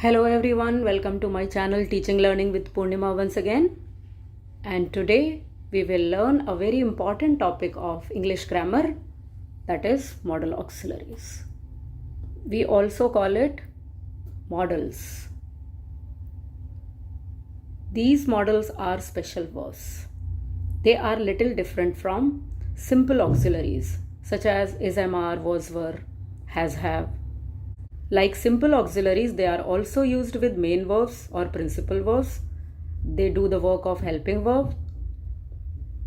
Hello everyone, welcome to my channel Teaching Learning with Poornima once again. And today we will learn a very important topic of English grammar, that is modal auxiliaries. We also call it modals. These modals are special verbs. They are little different from simple auxiliaries such as is, am, are, was, were, has, have. Like simple auxiliaries, they are also used with main verbs or principal verbs. They do the work of helping verb.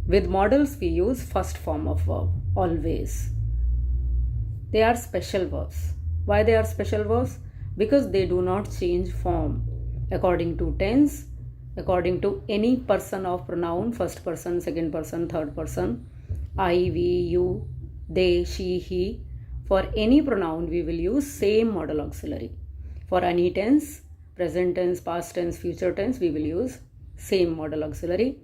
With modals, we use first form of verb, always. They are special verbs. Why they are special verbs? Because they do not change form according to tense, according to any person of pronoun, first person, second person, third person, I, we, you, they, she, he. For any pronoun, we will use same modal auxiliary. For any tense, present tense, past tense, future tense, we will use same modal auxiliary.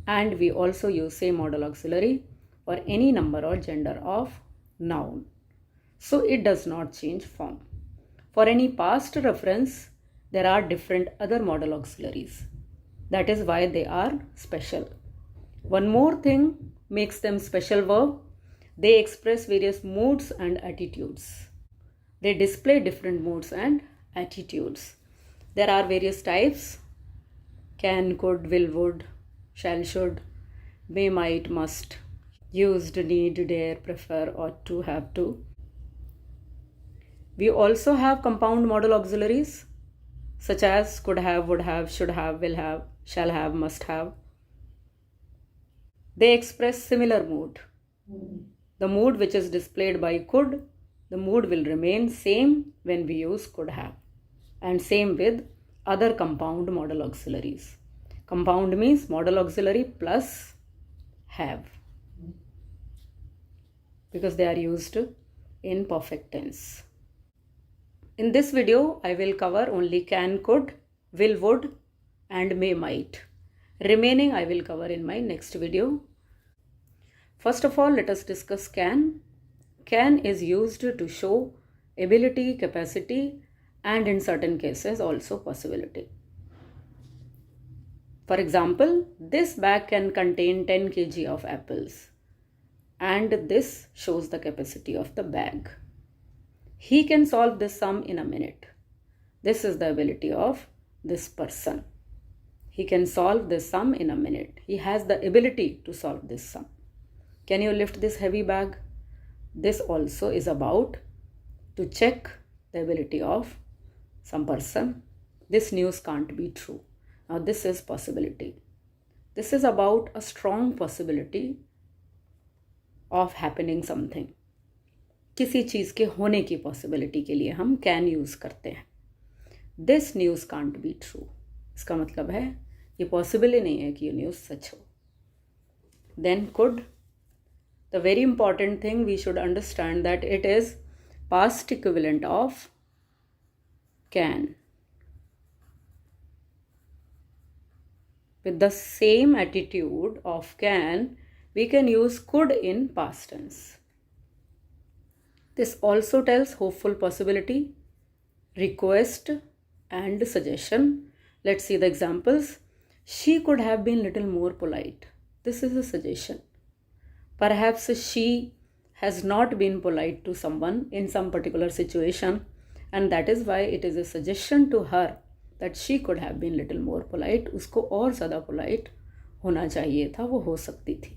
And we also use same modal auxiliary for any number or gender of noun. So it does not change form. For any past reference, there are different other modal auxiliaries. That is why they are special. One more thing makes them special verb. They express various moods and attitudes. They display different moods and attitudes. There are various types: can, could, will, would, shall, should, may, might, must, used, need, dare, prefer, ought to, have to. We also have compound modal auxiliaries such as could have, would have, should have, will have, shall have, must have. They express similar mood. The mood which is displayed by could, the mood will remain same when we use could have. And same with other compound modal auxiliaries. Compound means modal auxiliary plus have, because they are used in perfect tense. In this video, I will cover only can, could, will, would and may, might. Remaining I will cover in my next video. First of all, let us discuss can. Can is used to show ability, capacity, and in certain cases also possibility. For example, this bag can contain 10 kg of apples, and this shows the capacity of the bag. He can solve this sum in a minute. This is the ability of this person. He can solve this sum in a minute. He has the ability to solve this sum. Can you lift this heavy bag? This also is about to check the ability of some person. This news can't be true. Now this is possibility. This is about a strong possibility of happening something. किसी चीज़ के होने की possibility के लिए हम can use करते हैं. This news can't be true. इसका मतलब है ये possible ही नहीं है कि ये news सच हो. Then could. The very important thing we should understand that it is past equivalent of can. With the same attitude of can, we can use could in past tense. This also tells hopeful possibility, request, and suggestion. Let's see the examples. She could have been little more polite. This is a suggestion. Perhaps she has not been polite to someone in some particular situation, and that is why it is a suggestion to her that she could have been little more polite. उसको और ज़्यादा polite होना चाहिए था, वो हो सकती थी.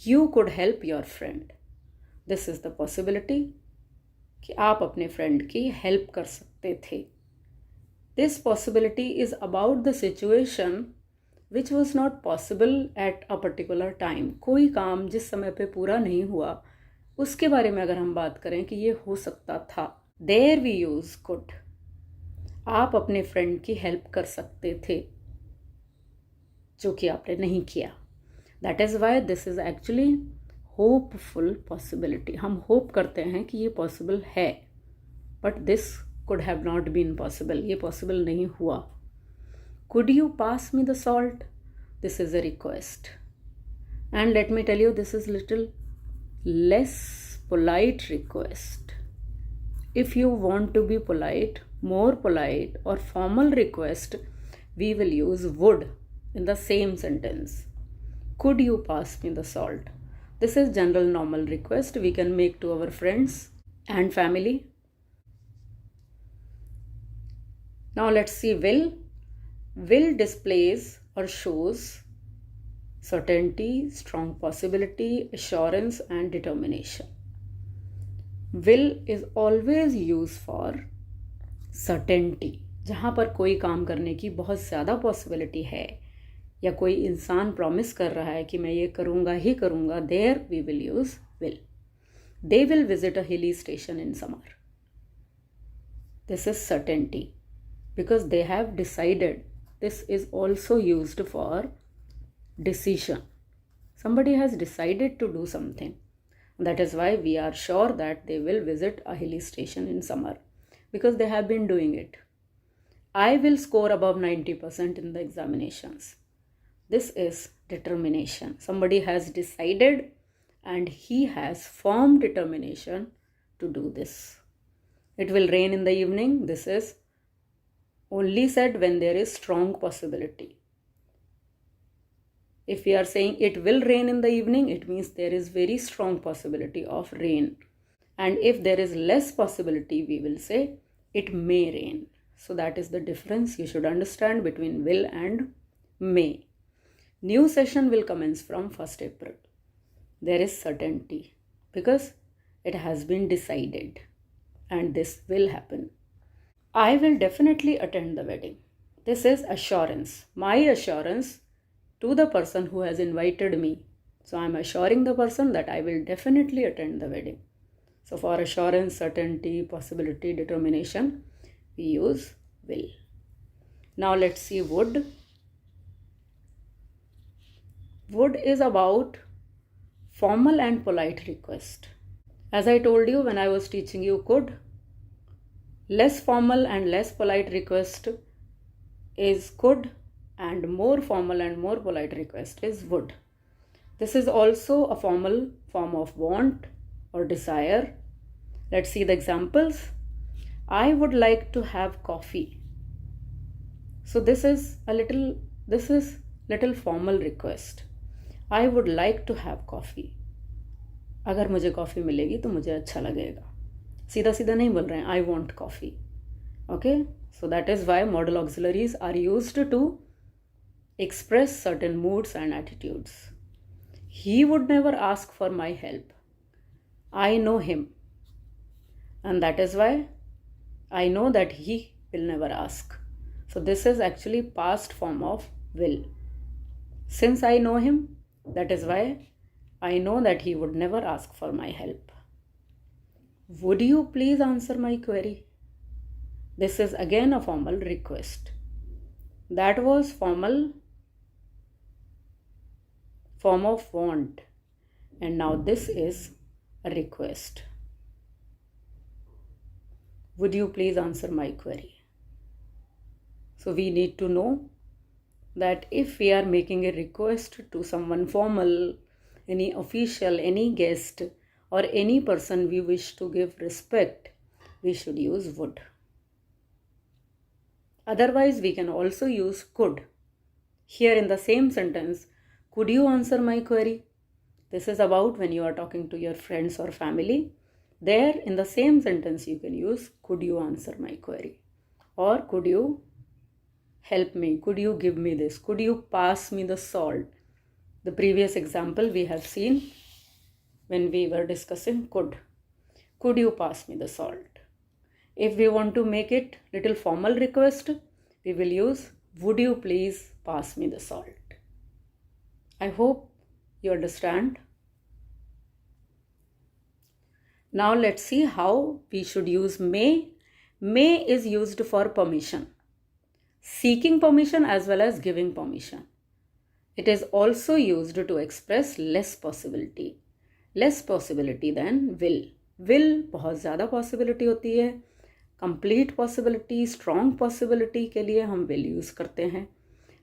You could help your friend. This is the possibility कि आप अपने friend की help कर सकते थे. This possibility is about the situation which was not possible at a particular time. कोई काम जिस समय पे पूरा नहीं हुआ, उसके बारे में अगर हम बात करें कि ये हो सकता था. There we use could. आप अपने फ्रेंड की हेल्प कर सकते थे, जो कि आपने नहीं किया. That is why this is actually hopeful possibility. हम hope करते हैं कि ये possible है, but this could have not been possible. ये possible नहीं हुआ. Could you pass me the salt? This is a request. And let me tell you, this is little less polite request. If you want to be polite, more polite or formal request, we will use would in the same sentence. Could you pass me the salt? This is general normal request we can make to our friends and family. Now let's see will. Will displays or shows certainty, strong possibility, assurance, and determination. Will is always used for certainty. जहाँ पर कोई काम करने की बहुत ज़्यादा possibility है या कोई इंसान प्रॉमिस कर रहा है कि मैं ये करूँगा ही करूँगा, there we will use will. They will visit a hilly station in summer. This is certainty because they have decided. This is also used for decision. Somebody has decided to do something. That is why we are sure that they will visit a hilly station in summer because they have been doing it. I will score above 90% in the examinations. This is determination. Somebody has decided and he has firm determination to do this. It will rain in the evening. This is only said when there is strong possibility. If we are saying it will rain in the evening, it means there is very strong possibility of rain. And if there is less possibility, we will say it may rain. So that is the difference you should understand between will and may. New session will commence from 1st April. There is certainty because it has been decided and this will happen. I will definitely attend the wedding. This is assurance. My assurance to the person who has invited me. So I am assuring the person that I will definitely attend the wedding. So for assurance, certainty, possibility, determination, we use will. Now let's see would. Would is about formal and polite request. As I told you when I was teaching you could, less formal and less polite request is could and more formal and more polite request is would. This is also a formal form of want or desire. Let's see the examples. I would like to have coffee. So this is little formal request. I would like to have coffee. अगर मुझे coffee मिलेगी तो मुझे अच्छा लगेगा. सीधा सीधा नहीं बोल रहे हैं I want coffee. Okay, so that is why modal auxiliaries are used to express certain moods and attitudes. He would never ask for my help. I know him, and that is why I know that he will never ask. So this is actually past form of will. Since I know him, that is why I know that he would never ask for my help. Would you please answer my query? This is again a formal request. That was formal form of want, and now this is a request. Would you please answer my query? So we need to know that if we are making a request to someone formal, any official, any guest, or any person we wish to give respect, we should use would. Otherwise, we can also use could. Here in the same sentence, could you answer my query? This is about when you are talking to your friends or family. There in the same sentence, you can use could you answer my query? Or could you help me? Could you give me this? Could you pass me the salt? The previous example we have seen when we were discussing could. Could you pass me the salt? If we want to make it little formal request, we will use would you please pass me the salt? I hope you understand. Now let's see how we should use may. May is used for permission. Seeking permission as well as giving permission. It is also used to express less possibility. Less possibility than will. Will बहुत ज़्यादा possibility होती है. Complete possibility, strong possibility के लिए हम will use करते हैं.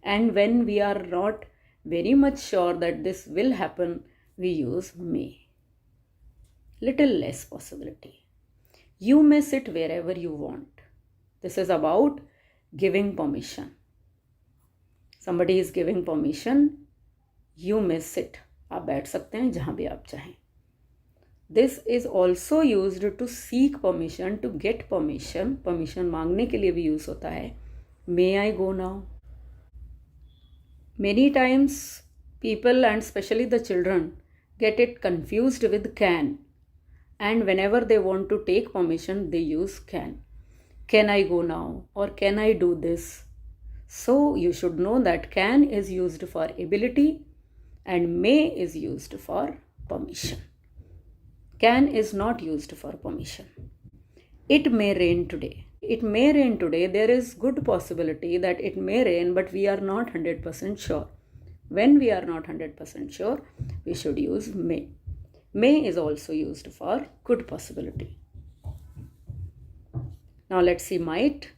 And when we are not very much sure that this will happen, we use may. Little less possibility. You may sit wherever you want. This is about giving permission. Somebody is giving permission. You may sit. आप बैठ सकते हैं जहाँ भी आप चाहें. This is also used to seek permission, to get permission. Permission मांगने के लिए भी यूज होता है. May I go now? Many times people, and especially the children, get it confused with can. And whenever they want to take permission, they use can. Can I go now? Or can I do this? So you should know that can is used for ability and may is used for permission. Can is not used for permission. It may rain today. It may rain today. There is good possibility that it may rain, but we are not 100% sure. When we are not 100% sure, we should use may. May is also used for good possibility. Now let's see might.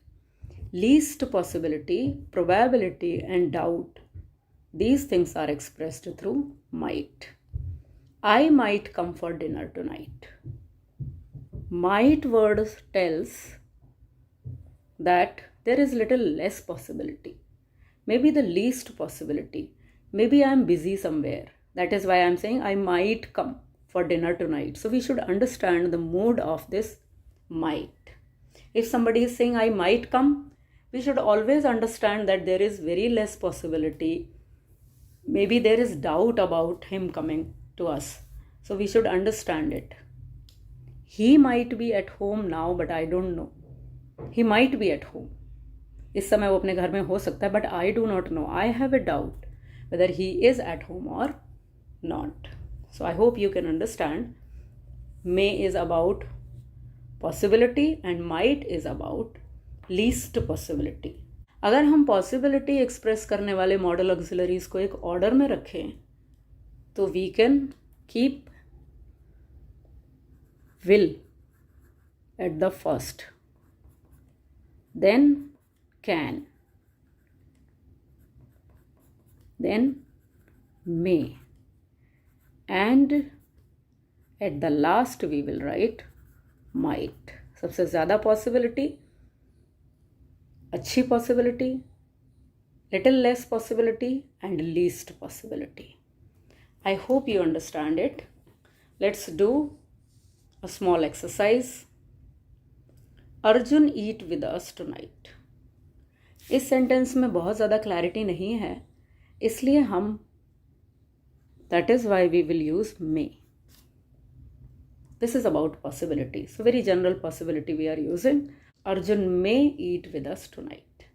Least possibility, probability, and doubt. These things are expressed through might. I might come for dinner tonight. Might word tells that there is little less possibility. Maybe the least possibility. Maybe I am busy somewhere. That is why I am saying I might come for dinner tonight. So we should understand the mood of this might. If somebody is saying I might come, we should always understand that there is very less possibility. Maybe there is doubt about him coming to us. So we should understand it. He might be at home now, but I don't know. He might be at home. इस समय वो अपने घर में हो सकता है, but I do not know. I have a doubt whether he is at home or not. So I hope you can understand. May is about possibility and might is about least possibility. अगर हम possibility express करने वाले modal auxiliaries को एक order में रखें तो we can keep will at the first, then can, then may, and at the last we will write might. सबसे ज़्यादा possibility, अच्छी possibility, little less possibility, and least possibility. I hope you understand it. Let's do a small exercise. Arjun eat with us tonight. इस sentence में बहुत ज़्यादा clarity नहीं है, इसलिए हम that is why we will use may. This is about possibility. So very general possibility we are using. Arjun may eat with us tonight.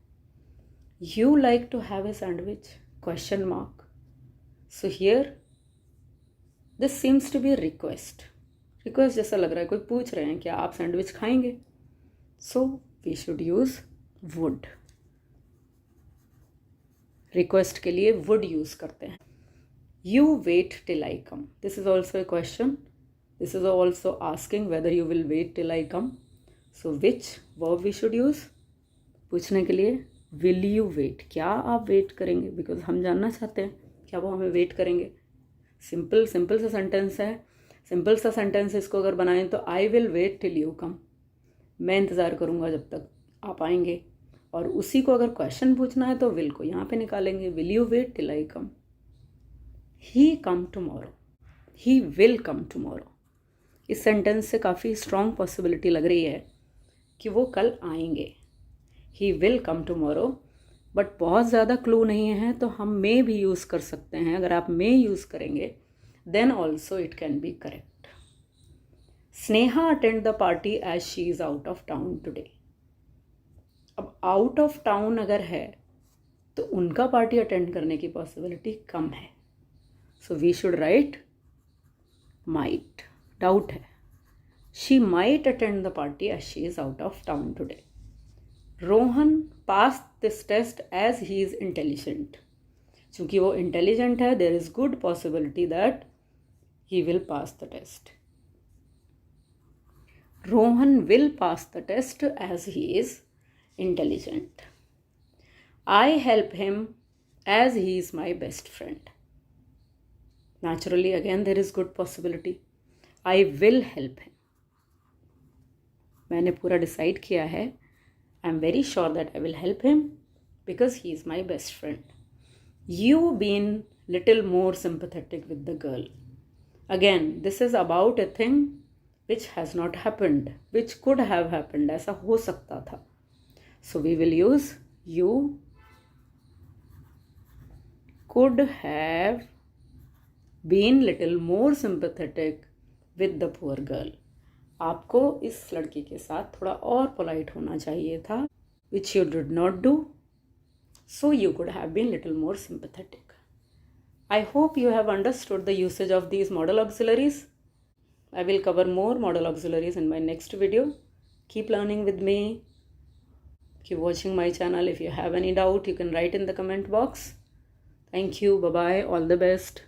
You like to have a sandwich? Question mark. So here this seems to be a request. Request जैसा लग रहा है कोई पूछ रहे हैं क्या आप सैंडविच खाएंगे? So we should use would. Request के लिए would use करते हैं. You wait till I come. This is also a question. This is also asking whether you will wait till I come. So which verb we should use? पूछने के लिए will you wait. क्या आप wait करेंगे? Because हम जानना चाहते हैं क्या वो हमें wait करेंगे. सिंपल सा सेंटेंस है. सिंपल सा सेंटेंस इसको अगर बनाएं तो I will wait till you come. मैं इंतज़ार करूँगा जब तक आप आएंगे. और उसी को अगर क्वेश्चन पूछना है तो विल को यहाँ पे निकालेंगे. Will you wait till I come. He come tomorrow. He will come tomorrow. इस सेंटेंस से काफ़ी स्ट्रॉन्ग पॉसिबिलिटी लग रही है कि वो कल आएंगे. ही विल कम टुमारो. बट बहुत ज़्यादा क्लू नहीं है तो हम मे भी यूज़ कर सकते हैं. अगर आप मे यूज़ करेंगे then also it can be correct. Sneha attend the party as she is out of town today. अब out of town अगर है तो उनका पार्टी अटेंड करने की पॉसिबिलिटी कम है. So we should write might. Doubt है. She might attend the party as she is out of town today. Rohan passed this test as he is intelligent. चूंकि वो इंटेलिजेंट है, there is good possibility that he will pass the test. Rohan will pass the test as he is intelligent. I help him as he is my best friend. Naturally, again, there is good possibility. I will help him. मैंने पूरा decide किया है. I'm very sure that I will help him because he is my best friend. You been little more sympathetic with the girl. Again, this is about a thing which has not happened, which could have happened. ऐसा हो सकता था. So we will use you could have been little more sympathetic with the poor girl. आपको इस लड़की के साथ थोड़ा और पोलाइट होना चाहिए था, which you did not do. So you could have been little more sympathetic. I hope you have understood the usage of these modal auxiliaries. I will cover more modal auxiliaries in my next video. Keep learning with me. Keep watching my channel. If you have any doubt, you can write in the comment box. Thank you. Bye-bye. All the best.